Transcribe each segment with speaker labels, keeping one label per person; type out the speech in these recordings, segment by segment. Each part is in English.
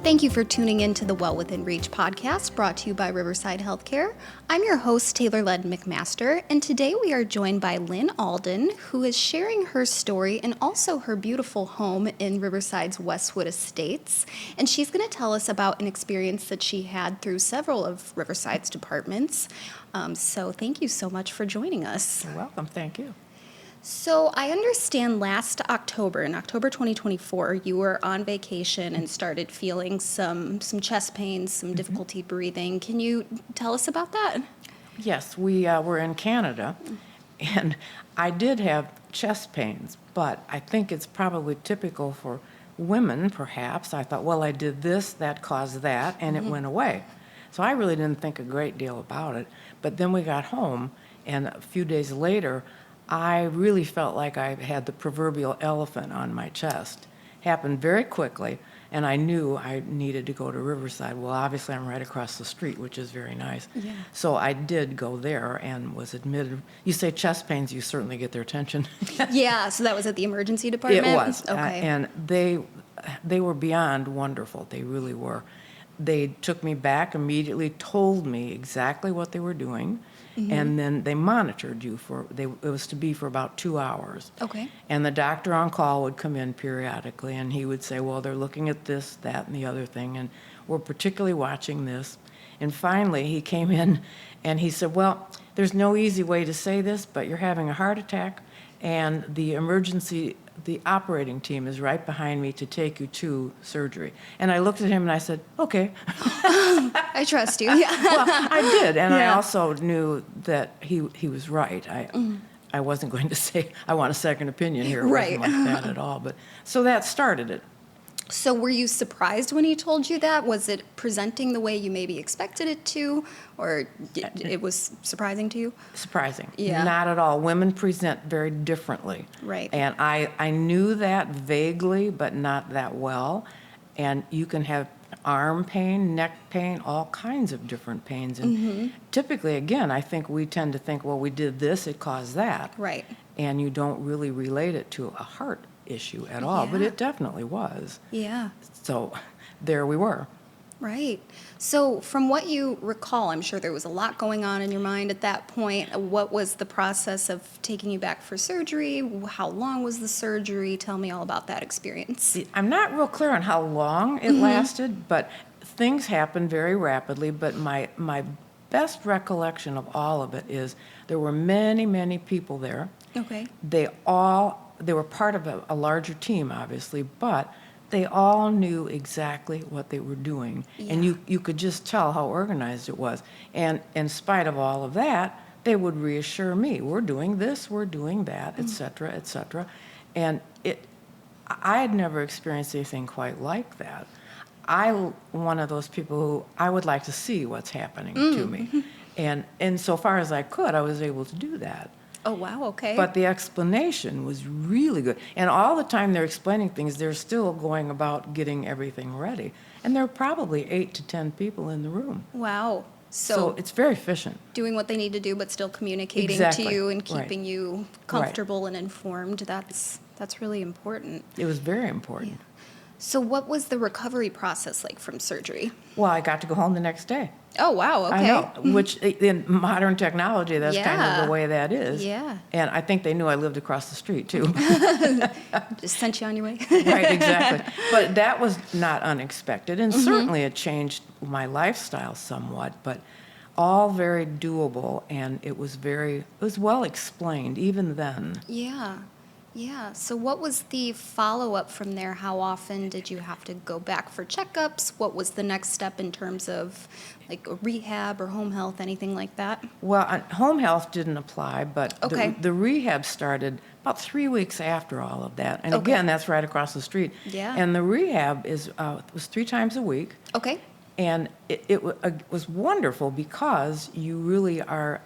Speaker 1: Thank you for tuning in to the Well Within Reach podcast, brought to you by Riverside Healthcare. I'm your host, Taylor Led McMaster, and today we are joined by Lynn Ahlden, who is sharing her story and also her beautiful home in Riverside's Westwood Estates. And she's going to tell us about an experience that she had through several of Riverside's departments. So thank you so much for joining us.
Speaker 2: You're welcome. Thank you.
Speaker 1: So I understand last October, in October 2024, you were on vacation and started feeling some chest pains, some difficulty breathing. Can you tell us about that?
Speaker 2: Yes, we were in Canada, and I did have chest pains, but I think it's probably typical for women, perhaps. I thought, well, I did this, that caused that, and it went away. So I really didn't think a great deal about it. But then we got home, and a few days later, I really felt like I had the proverbial elephant on my chest. Happened very quickly, and I knew I needed to go to Riverside. Well, obviously, I'm right across the street, which is very nice. Yeah. So I did go there and was admitted. You say chest pains, you certainly get their attention.
Speaker 1: Yeah, so that was at the emergency department?
Speaker 2: It was.
Speaker 1: Okay.
Speaker 2: And they were beyond wonderful. They really were. They took me back immediately, told me exactly what they were doing. And then they monitored you it was to be for about 2 hours.
Speaker 1: Okay.
Speaker 2: And the doctor on call would come in periodically, and he would say, well, they're looking at this, that, and the other thing, and we're particularly watching this. And finally, he came in, and he said, well, there's no easy way to say this, but you're having a heart attack, and the operating team is right behind me to take you to surgery. And I looked at him and I said, okay.
Speaker 1: I trust you. Yeah.
Speaker 2: Well, I did, and I also knew that he was right. I wasn't going to say, I want a second opinion here. It wasn't like that at all. But so that started it.
Speaker 1: So were you surprised when he told you that? Was it presenting the way you maybe expected it to, or it was surprising to you?
Speaker 2: Surprising.
Speaker 1: Yeah.
Speaker 2: Not at all. Women present very differently.
Speaker 1: Right.
Speaker 2: And I knew that vaguely, but not that well. And you can have arm pain, neck pain, all kinds of different pains. And typically, again, I think we tend to think, well, we did this, it caused that.
Speaker 1: Right.
Speaker 2: And you don't really relate it to a heart issue at all, but it definitely was.
Speaker 1: Yeah.
Speaker 2: So there we were.
Speaker 1: Right. So from what you recall, I'm sure there was a lot going on in your mind at that point. What was the process of taking you back for surgery? How long was the surgery? Tell me all about that experience.
Speaker 2: I'm not real clear on how long it lasted, but things happened very rapidly. But my best recollection of all of it is there were many, many people there.
Speaker 1: Okay.
Speaker 2: They were part of a larger team, obviously, but they all knew exactly what they were doing. Yeah. And you could just tell how organized it was. And in spite of all of that, they would reassure me, we're doing this, we're doing that, et cetera, et cetera. And I had never experienced anything quite like that. I'm one of those people who I would like to see what's happening to me. And so far as I could, I was able to do that.
Speaker 1: Oh, wow, okay.
Speaker 2: But the explanation was really good. And all the time they're explaining things, they're still going about getting everything ready. And there are probably 8 to 10 people in the room.
Speaker 1: Wow.
Speaker 2: So it's very efficient.
Speaker 1: Doing what they need to do, but still communicating to you and keeping you comfortable and informed. That's really important.
Speaker 2: It was very important.
Speaker 1: Yeah. So what was the recovery process like from surgery?
Speaker 2: Well, I got to go home the next day.
Speaker 1: Oh, wow, okay.
Speaker 2: I know, which in modern technology, that's kind of the way that is.
Speaker 1: Yeah.
Speaker 2: And I think they knew I lived across the street, too.
Speaker 1: Just sent you on your way.
Speaker 2: Right, exactly. But that was not unexpected, and certainly it changed my lifestyle somewhat, but all very doable, and it was well explained, even then.
Speaker 1: Yeah. Yeah. So what was the follow-up from there? How often did you have to go back for checkups? What was the next step in terms of like rehab or home health, anything like that?
Speaker 2: Well, home health didn't apply, but the rehab started about 3 weeks after all of that. And again, that's right across the street.
Speaker 1: Yeah.
Speaker 2: And the rehab was 3 times a week.
Speaker 1: Okay.
Speaker 2: And it was wonderful because you really are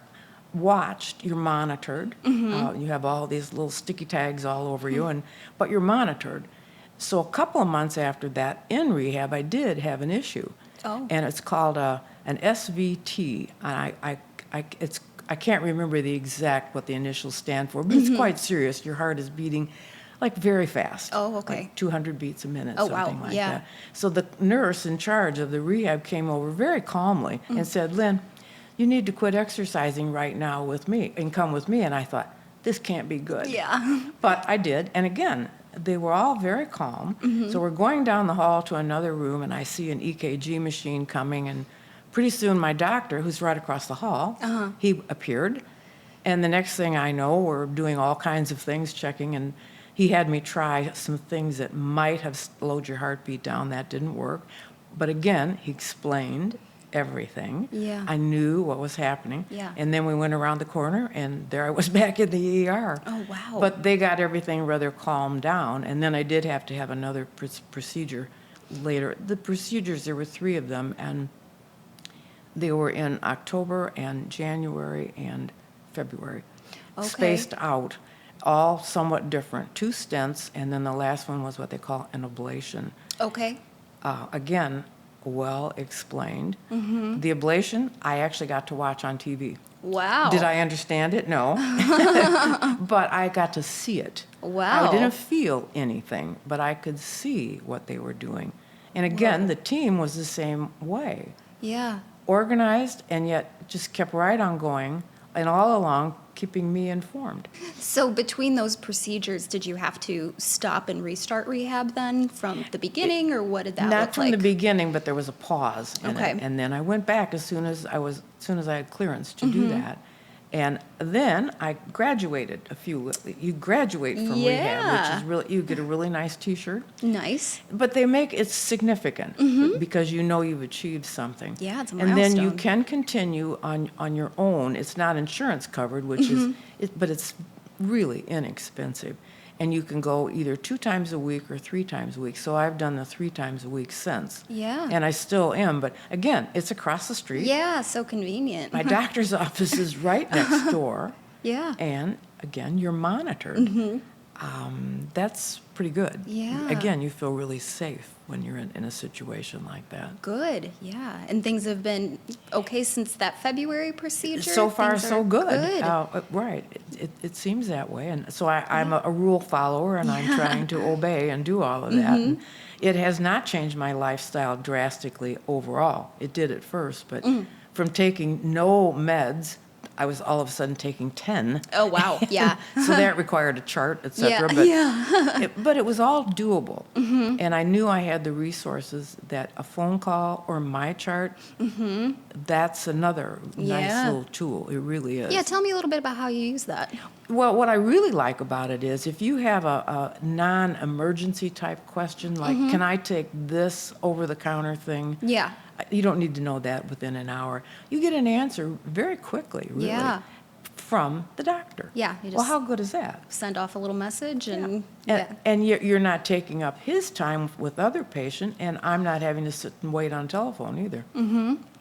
Speaker 2: watched, you're monitored. You have all these little sticky tags all over you, but you're monitored. So a couple of months after that, in rehab, I did have an issue.
Speaker 1: Oh.
Speaker 2: And it's called an SVT. And I can't remember what the initials stand for, but it's quite serious. Your heart is beating like very fast.
Speaker 1: Oh, okay.
Speaker 2: Like 200 beats a minute,
Speaker 1: Oh, wow.
Speaker 2: something like
Speaker 1: Yeah.
Speaker 2: that. So the nurse in charge of the rehab came over very calmly and said, Lynn, you need to quit exercising right now with me and come with me. And I thought, this can't be good.
Speaker 1: Yeah.
Speaker 2: But I did. And again, they were all very calm. So we're going down the hall to another room, and I see an EKG machine coming. And pretty soon my doctor, who's right across the hall, he appeared. And the next thing I know, we're doing all kinds of things, checking, and he had me try some things that might have slowed your heartbeat down. That didn't work. But again, he explained everything.
Speaker 1: Yeah.
Speaker 2: I knew what was happening.
Speaker 1: Yeah.
Speaker 2: And then we went around the corner, and there I was back in the ER.
Speaker 1: Oh, wow.
Speaker 2: But they got everything rather calmed down, and then I did have to have another procedure later. The procedures, there were 3 of them, and they were in October and January and February,
Speaker 1: Okay.
Speaker 2: spaced out, all somewhat different. 2 stents, and then the last one was what they call an ablation.
Speaker 1: Okay.
Speaker 2: Again, well explained. The ablation, I actually got to watch on TV.
Speaker 1: Wow.
Speaker 2: Did I understand it? No. But I got to see it.
Speaker 1: Wow.
Speaker 2: I didn't feel anything, but I could see what they were doing. And again, the team was the same way.
Speaker 1: Yeah.
Speaker 2: Organized, and yet just kept right on going, and all along keeping me informed.
Speaker 1: So between those procedures, did you have to stop and restart rehab then from the beginning, or what did that look like?
Speaker 2: Not from the beginning, but there was a pause in
Speaker 1: Okay.
Speaker 2: it. And then I went back as soon as I had clearance to do that. And then I graduated you graduate from rehab,
Speaker 1: Yeah.
Speaker 2: which is really, you get a really nice T-shirt.
Speaker 1: Nice.
Speaker 2: But they make it significant because you know you've achieved something.
Speaker 1: Yeah, it's a
Speaker 2: And then you
Speaker 1: milestone.
Speaker 2: can continue on your own. It's not insurance covered, which but it's really inexpensive. And you can go either 2 times a week or 3 times a week. So I've done the 3 times a week since.
Speaker 1: Yeah.
Speaker 2: And I still am. But again, it's across the street.
Speaker 1: Yeah, so convenient.
Speaker 2: My doctor's office is right next door.
Speaker 1: Yeah.
Speaker 2: And again, you're monitored. That's pretty good.
Speaker 1: Yeah.
Speaker 2: Again, you feel really safe when you're in a situation like that.
Speaker 1: Good, yeah. And things have been okay since that February procedure?
Speaker 2: So far,
Speaker 1: Things
Speaker 2: so
Speaker 1: are
Speaker 2: good. Right. It seems that way. And so I'm a rule follower, and I'm trying to obey and do all of that. And it has not changed my lifestyle drastically overall. It did at first, but from taking no meds, I was all of a sudden taking 10.
Speaker 1: Oh, wow, yeah.
Speaker 2: So that required a chart, et cetera.
Speaker 1: Yeah,
Speaker 2: But it was all doable. And I knew I had the resources that a phone call or MyChart, that's another nice
Speaker 1: Yeah.
Speaker 2: little tool. It really is.
Speaker 1: Yeah, tell me a little bit about how you use that.
Speaker 2: Well, what I really like about it is if you have a non-emergency type question, like, can I take this over-the-counter thing?
Speaker 1: Yeah.
Speaker 2: You don't need to know that within an hour. You get an answer very quickly, really,
Speaker 1: Yeah.
Speaker 2: from the doctor.
Speaker 1: Yeah, you
Speaker 2: Well,
Speaker 1: just
Speaker 2: how good is that?
Speaker 1: send off a little message and
Speaker 2: And you're not taking up his time with other patient, and I'm not having to sit and wait on telephone either.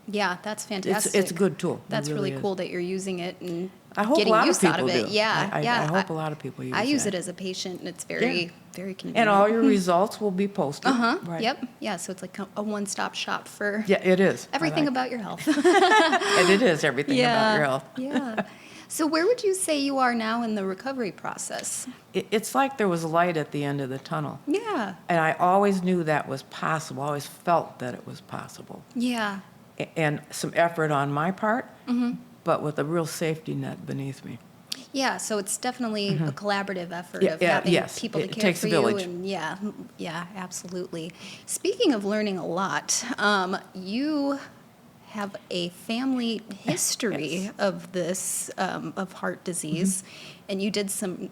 Speaker 1: yeah, that's fantastic.
Speaker 2: It's a good tool. It
Speaker 1: That's really
Speaker 2: is.
Speaker 1: cool that you're using it and
Speaker 2: I hope a
Speaker 1: getting
Speaker 2: lot of
Speaker 1: use out
Speaker 2: people
Speaker 1: of it.
Speaker 2: do.
Speaker 1: Yeah,
Speaker 2: I hope a lot of people use
Speaker 1: I use
Speaker 2: that.
Speaker 1: it as a patient, and it's very, very convenient.
Speaker 2: And all your results will be posted. Right.
Speaker 1: Yep. Yeah, so it's like a one-stop shop for
Speaker 2: Yeah, it is. I
Speaker 1: everything
Speaker 2: like
Speaker 1: about your health.
Speaker 2: it. And it is everything about your health.
Speaker 1: Yeah. So where would you say you are now in the recovery process?
Speaker 2: It's like there was light at the end of the tunnel.
Speaker 1: Yeah.
Speaker 2: And I always knew that was possible. I always felt that it was possible.
Speaker 1: Yeah.
Speaker 2: And some effort on my part, but with a real safety net beneath me.
Speaker 1: Yeah, so it's definitely a collaborative effort of
Speaker 2: Yeah,
Speaker 1: having
Speaker 2: yes.
Speaker 1: people to
Speaker 2: It
Speaker 1: care
Speaker 2: takes
Speaker 1: for
Speaker 2: a
Speaker 1: you.
Speaker 2: village.
Speaker 1: And yeah, absolutely. Speaking of learning a lot, you have a family history
Speaker 2: Yes.
Speaker 1: of this of heart disease, and you did some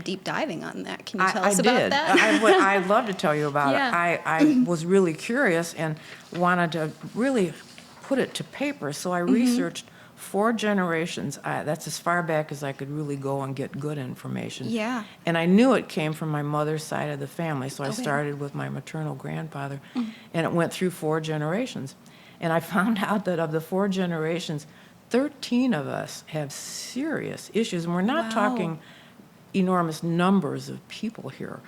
Speaker 1: deep diving on that. Can you tell us about
Speaker 2: did.
Speaker 1: that?
Speaker 2: I'd love to tell you about
Speaker 1: Yeah.
Speaker 2: it. I was really curious and wanted to really put it to paper, so I researched 4 generations. That's as far back as I could really go and get good information.
Speaker 1: Yeah.
Speaker 2: And I knew it came from my mother's side of the family, so I
Speaker 1: Okay.
Speaker 2: started with my maternal grandfather, and it went through 4 generations. And I found out that of the 4 generations, 13 of us have serious issues. And we're not
Speaker 1: Wow.
Speaker 2: talking enormous numbers of people here,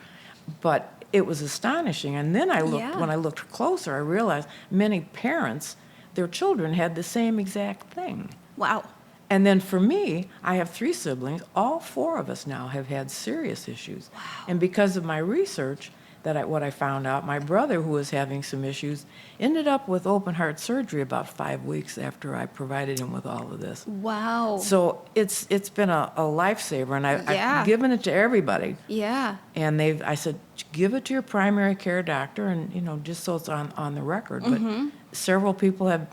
Speaker 2: but it was astonishing. And then when I looked closer, I realized many parents, their children had the same exact thing.
Speaker 1: Wow.
Speaker 2: And then for me, I have 3 siblings. All 4 of us now have had serious issues.
Speaker 1: Wow.
Speaker 2: And because of my research, what I found out, my brother, who was having some issues, ended up with open heart surgery about 5 weeks after I provided him with all of this.
Speaker 1: Wow.
Speaker 2: So it's been a lifesaver, and
Speaker 1: Yeah.
Speaker 2: I've given it to everybody.
Speaker 1: Yeah.
Speaker 2: And I said, give it to your primary care doctor, and just so it's on the record. But several people have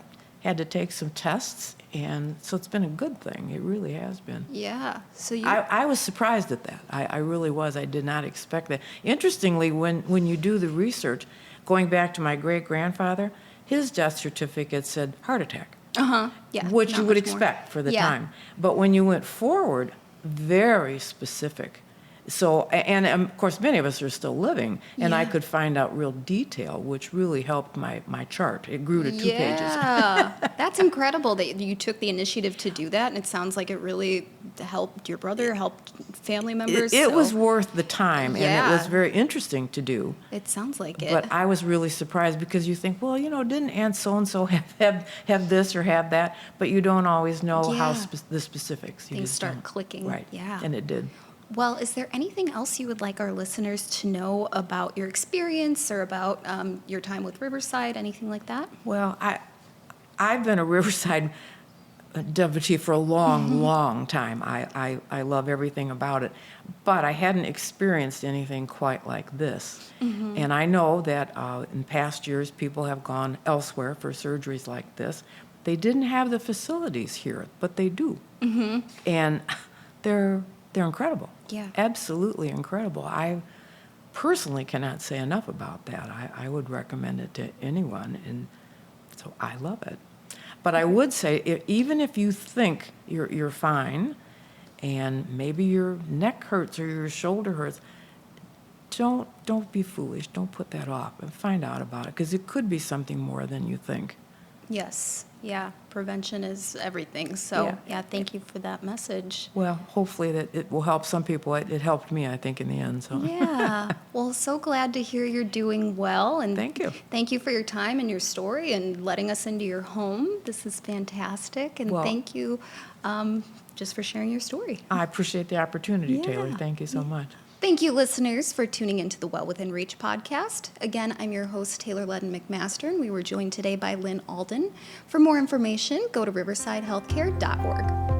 Speaker 2: had to take some tests, and so it's been a good thing. It really has been.
Speaker 1: Yeah. So
Speaker 2: I was surprised at that. I really was. I did not expect that. Interestingly, when you do the research, going back to my great-grandfather, his death certificate said heart attack.
Speaker 1: Yeah.
Speaker 2: Which
Speaker 1: not
Speaker 2: you would
Speaker 1: much more.
Speaker 2: expect for the
Speaker 1: Yeah.
Speaker 2: time. But when you went forward, very specific. So, and of course, many of us are still living, and I
Speaker 1: Yeah.
Speaker 2: could find out real detail, which really helped my chart. It grew to 2 pages.
Speaker 1: Yeah. That's incredible that you took the initiative to do that, and it sounds like it really helped your brother, helped family members.
Speaker 2: It
Speaker 1: so
Speaker 2: was worth the time, and it was
Speaker 1: Yeah.
Speaker 2: very interesting to do.
Speaker 1: It sounds like it.
Speaker 2: But I was really surprised because you think, well, didn't Aunt so-and-so have this or have that? But you don't always know how
Speaker 1: Yeah.
Speaker 2: the specifics. You
Speaker 1: Things
Speaker 2: just
Speaker 1: start
Speaker 2: don't.
Speaker 1: clicking.
Speaker 2: Right.
Speaker 1: Yeah.
Speaker 2: And it did.
Speaker 1: Well, is there anything else you would like our listeners to know about your experience or about your time with Riverside, anything like that?
Speaker 2: Well, I've been a Riverside devotee for a long, long time. I love everything about it. But I hadn't experienced anything quite like this. And I know that in past years, people have gone elsewhere for surgeries like this. They didn't have the facilities here, but they do. And they're incredible.
Speaker 1: Yeah.
Speaker 2: Absolutely incredible. I personally cannot say enough about that. I would recommend it to anyone, and so I love it. But I would say, even if you think you're fine, and maybe your neck hurts or your shoulder hurts, don't be foolish. Don't put that off, and find out about it, because it could be something more than you think.
Speaker 1: Yes. Yeah. Prevention is everything. So, yeah, thank you for that message.
Speaker 2: Well, hopefully that it will help some people. It helped me, I think, in the end. So
Speaker 1: Yeah. Well, so glad to hear you're doing well. And
Speaker 2: Thank you.
Speaker 1: Thank you for your time and your story and letting us into your home. This is fantastic. And
Speaker 2: Well-
Speaker 1: thank you just for sharing your story.
Speaker 2: I appreciate the opportunity, Taylor.
Speaker 1: Yeah.
Speaker 2: Thank you so much.
Speaker 1: Thank you, listeners, for tuning into the Well Within Reach podcast. Again, I'm your host, Taylor Lynn McMaster, and we were joined today by Lynn Ahlden. For more information, go to riversidehealthcare.org.